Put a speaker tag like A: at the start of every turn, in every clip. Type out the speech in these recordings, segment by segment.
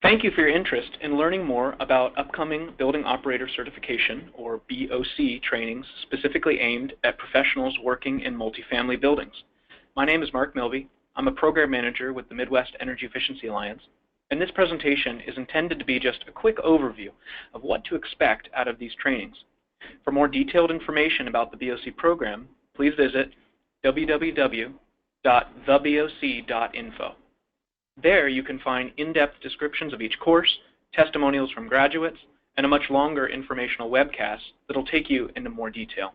A: Thank you for your interest in learning more about upcoming Building Operator Certification, or BOC, trainings specifically aimed at professionals working in multifamily buildings. My name is Mark Milby. I'm a Program Manager with the Midwest Energy Efficiency Alliance, and this presentation is intended to be just a quick overview of what to expect out of these trainings. For more detailed information about the BOC program, please visit www.theboc.info. There you can find in-depth descriptions of each course, testimonials from graduates, and a much longer informational webcast that will take you into more detail.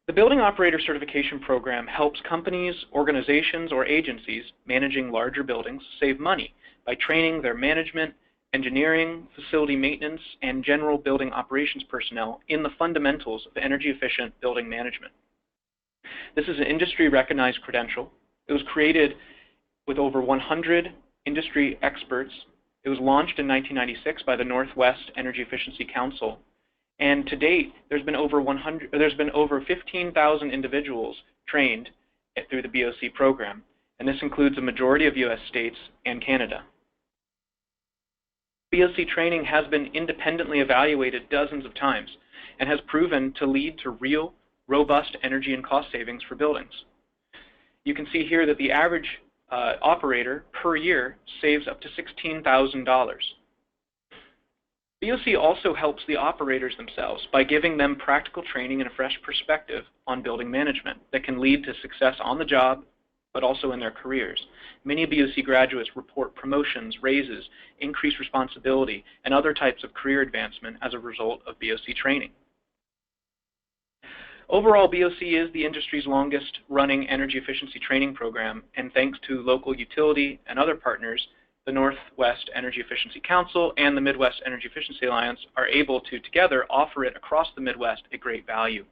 A: The Building Operator Certification Program helps companies, organizations, or agencies managing larger buildings save money by training their management, engineering, facility maintenance, and general building operations personnel in the fundamentals of energy-efficient building management. This is an industry-recognized credential. It was created with over 100 industry experts. It was launched in 1996 by the Northwest Energy Efficiency Council. And to date, there's been over 15,000 individuals trained through the BOC program, and this includes a majority of U.S. states and Canada. BOC training has been independently evaluated dozens of times and has proven to lead to real, robust energy and cost savings for buildings. You can see here that the average operator per year saves up to $16,000. BOC also helps the operators themselves by giving them practical training and a fresh perspective on building management that can lead to success on the job, but also in their careers. Many BOC graduates report promotions, raises, increased responsibility, and other types of career advancement as a result of BOC training. Overall, BOC is the industry's longest running energy efficiency training program, and thanks to local utility and other partners, the Northwest Energy Efficiency Council and the Midwest Energy Efficiency Alliance are able to together offer it across the Midwest at great value.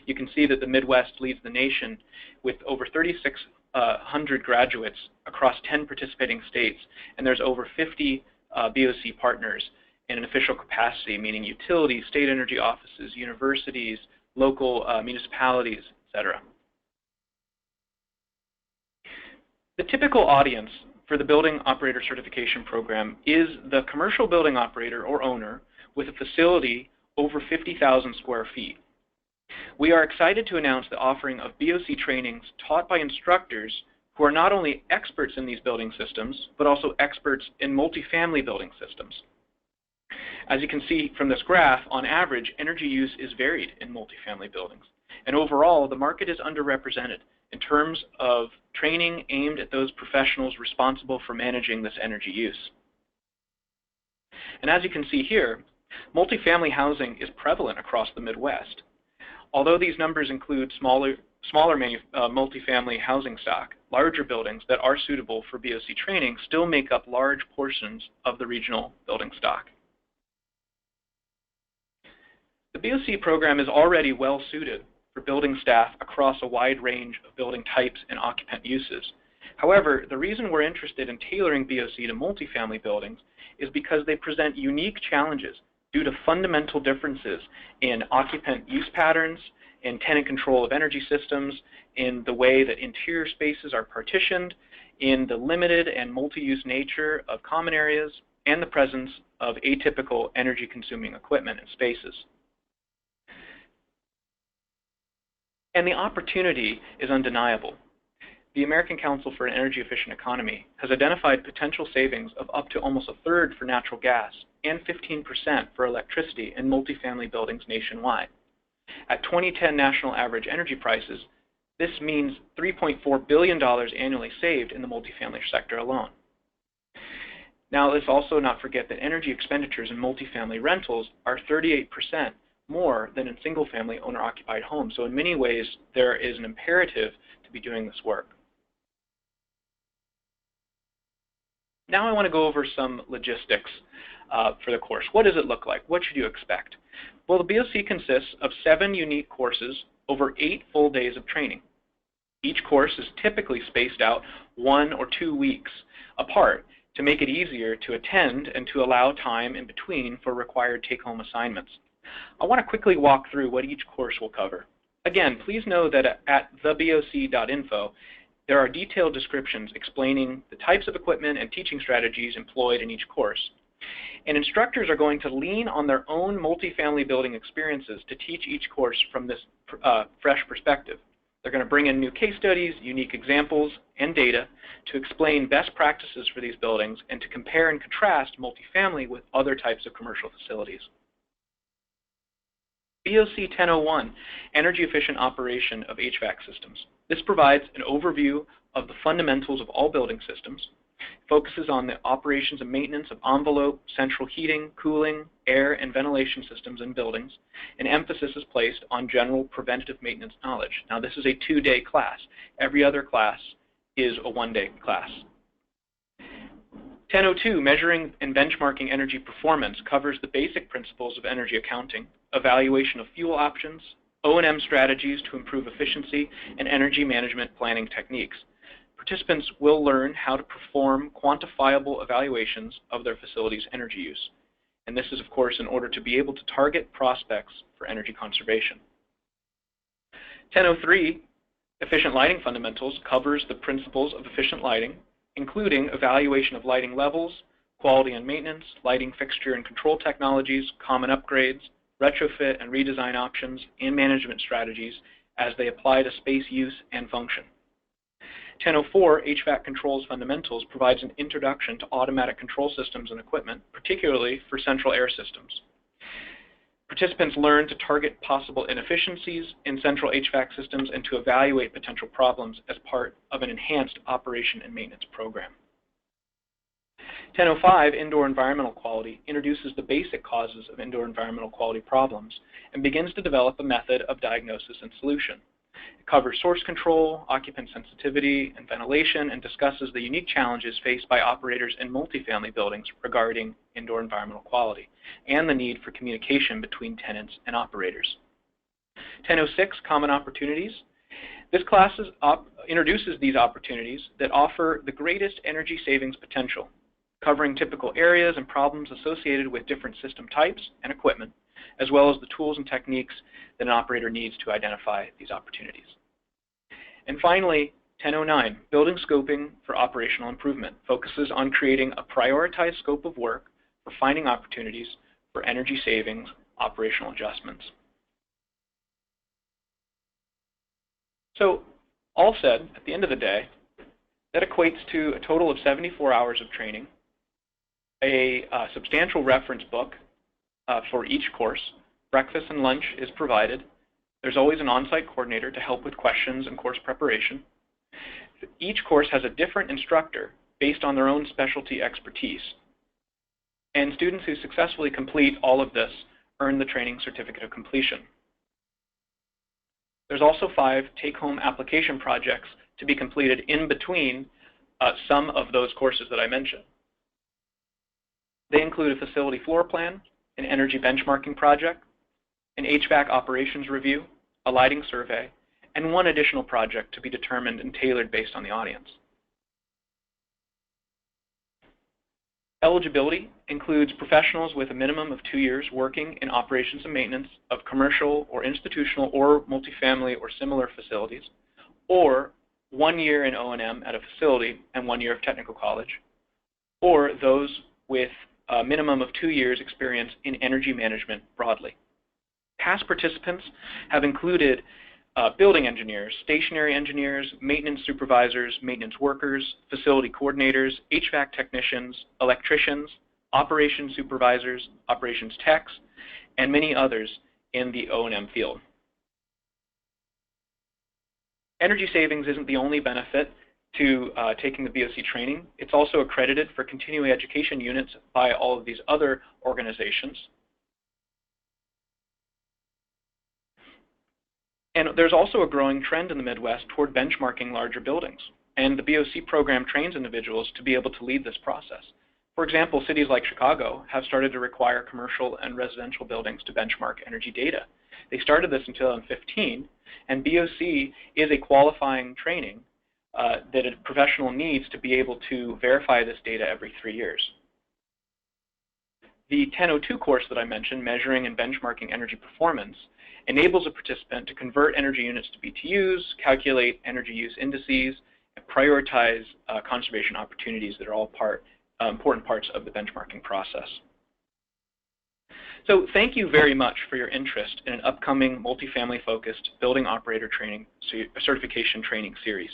A: You can see that the Midwest leads the nation with over 3,600 graduates across 10 participating states, and there's over 50 BOC partners in an official capacity, meaning utilities, state energy offices, universities, local municipalities, etc. The typical audience for the Building Operator Certification Program is the commercial building operator or owner with a facility over 50,000 square feet. We are excited to announce the offering of BOC trainings taught by instructors who are not only experts in these building systems, but also experts in multifamily building systems. As you can see from this graph, on average, energy use is varied in multifamily buildings. And overall, the market is underrepresented in terms of training aimed at those professionals responsible for managing this energy use. And as you can see here, multifamily housing is prevalent across the Midwest. Although these numbers include smaller multifamily housing stock, larger buildings that are suitable for BOC training still make up large portions of the regional building stock. The BOC program is already well suited for building staff across a wide range of building types and occupant uses. However, the reason we're interested in tailoring BOC to multifamily buildings is because they present unique challenges due to fundamental differences in occupant use patterns, in tenant control of energy systems, in the way that interior spaces are partitioned, in the limited and multi-use nature of common areas, and the presence of atypical energy-consuming equipment and spaces. And the opportunity is undeniable. The American Council for an Energy Efficient Economy has identified potential savings of up to almost a third for natural gas and 15% for electricity in multifamily buildings nationwide. At 2010 national average energy prices, this means $3.4 billion annually saved in the multifamily sector alone. Now, let's also not forget that energy expenditures in multifamily rentals are 38% more than in single-family owner-occupied homes. So in many ways, there is an imperative to be doing this work. Now I want to go over some logistics for the course. What does it look like? What should you expect? Well, the BOC consists of 7 unique courses over 8 full days of training. Each course is typically spaced out 1 or 2 weeks apart to make it easier to attend and to allow time in between for required take-home assignments. I want to quickly walk through what each course will cover. Again, please know that at theboc.info, There are detailed descriptions explaining the types of equipment and teaching strategies employed in each course. And instructors are going to lean on their own multifamily building experiences to teach each course from this fresh perspective. They're going to bring in new case studies, unique examples, and data to explain best practices for these buildings and to compare and contrast multifamily with other types of commercial facilities. BOC 1001, Energy Efficient Operation of HVAC Systems. This provides an overview of the fundamentals of all building systems, focuses on the operations and maintenance of envelope, central heating, cooling, air, and ventilation systems in buildings, and emphasis is placed on general preventative maintenance knowledge. Now, this is a 2-day class. Every other class is a 1-day class. 1002, Measuring and Benchmarking Energy Performance, covers the basic principles of energy accounting, evaluation of fuel options, O&M strategies to improve efficiency, and energy management planning techniques. Participants will learn how to perform quantifiable evaluations of their facility's energy use. And this is, of course, in order to be able to target prospects for energy conservation. 1003, Efficient Lighting Fundamentals, covers the principles of efficient lighting, including evaluation of lighting levels, quality and maintenance, lighting fixture and control technologies, common upgrades, retrofit and redesign options, and management strategies as they apply to space use and function. 1004, HVAC Controls Fundamentals, provides an introduction to automatic control systems and equipment, particularly for central air systems. Participants learn to target possible inefficiencies in central HVAC systems and to evaluate potential problems as part of an enhanced operation and maintenance program. 1005, Indoor Environmental Quality, introduces the basic causes of indoor environmental quality problems and begins to develop a method of diagnosis and solution. It covers source control, occupant sensitivity, and ventilation, and discusses the unique challenges faced by operators in multifamily buildings regarding indoor environmental quality, and the need for communication between tenants and operators. 1006, Common Opportunities. This class introduces these opportunities that offer the greatest energy savings potential, covering typical areas and problems associated with different system types and equipment, as well as the tools and techniques that an operator needs to identify these opportunities. And finally, 1009, Building Scoping for Operational Improvement, focuses on creating a prioritized scope of work for finding opportunities for energy savings operational adjustments. So, all said, at the end of the day, that equates to a total of 74 hours of training, a substantial reference book for each course. Breakfast and lunch is provided. There's always an on-site coordinator to help with questions and course preparation. Each course has a different instructor based on their own specialty expertise. And students who successfully complete all of this earn the training certificate of completion. There's also 5 take-home application projects to be completed in between some of those courses that I mentioned. They include a facility floor plan, an energy benchmarking project, an HVAC operations review, a lighting survey, and one additional project to be determined and tailored based on the audience. Eligibility includes professionals with a minimum of 2 years working in operations and maintenance of commercial or institutional or multifamily or similar facilities, or 1 year in O&M at a facility and 1 year of technical college, or those with a minimum of 2 years experience in energy management broadly. Past participants have included building engineers, stationary engineers, maintenance supervisors, maintenance workers, facility coordinators, HVAC technicians, electricians, operations supervisors, operations techs, and many others in the O&M field. Energy savings isn't the only benefit to taking the BOC training. It's also accredited for continuing education units by all of these other organizations. And there's also a growing trend in the Midwest toward benchmarking larger buildings. And the BOC program trains individuals to be able to lead this process. For example, cities like Chicago have started to require commercial and residential buildings to benchmark energy data. They started this in 2015, and BOC is a qualifying training that a professional needs to be able to verify this data every 3 years. The 1002 course that I mentioned, Measuring and Benchmarking Energy Performance, enables a participant to convert energy units to BTUs, calculate energy use indices, and prioritize conservation opportunities that are all important parts of the benchmarking process. So thank you very much for your interest in an upcoming multifamily-focused building operator certification training series.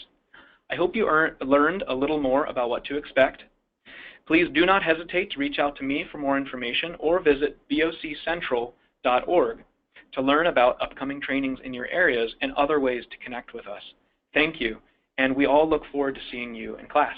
A: I hope you learned a little more about what to expect. Please do not hesitate to reach out to me for more information or visit boccentral.org to learn about upcoming trainings in your areas and other ways to connect with us. Thank you, and we all look forward to seeing you in class.